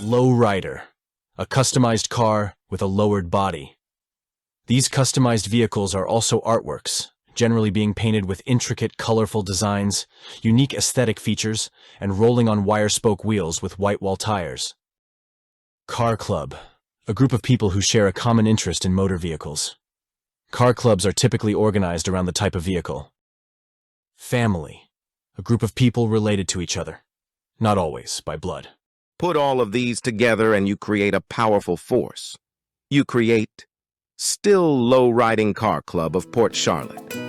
Low Rider, a customized car with a lowered body. These customized vehicles are also artworks, generally being painted with intricate, colorful designs, unique aesthetic features, and rolling on wire-spoke wheels with white wall tires. Car Club, a group of people who share a common interest in motor vehicles. Car clubs are typically organized around the type of vehicle. Family, a group of people related to each other, not always by blood. Put all of these together and you create a powerful force. You create Still Low Riding Car Club of Port Charlotte.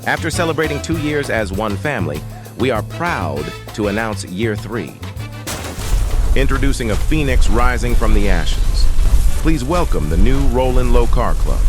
After celebrating 2 years as one family, we are proud to announce year 3. Introducing a phoenix rising from the ashes. Please welcome the new Rollin Low Car Club.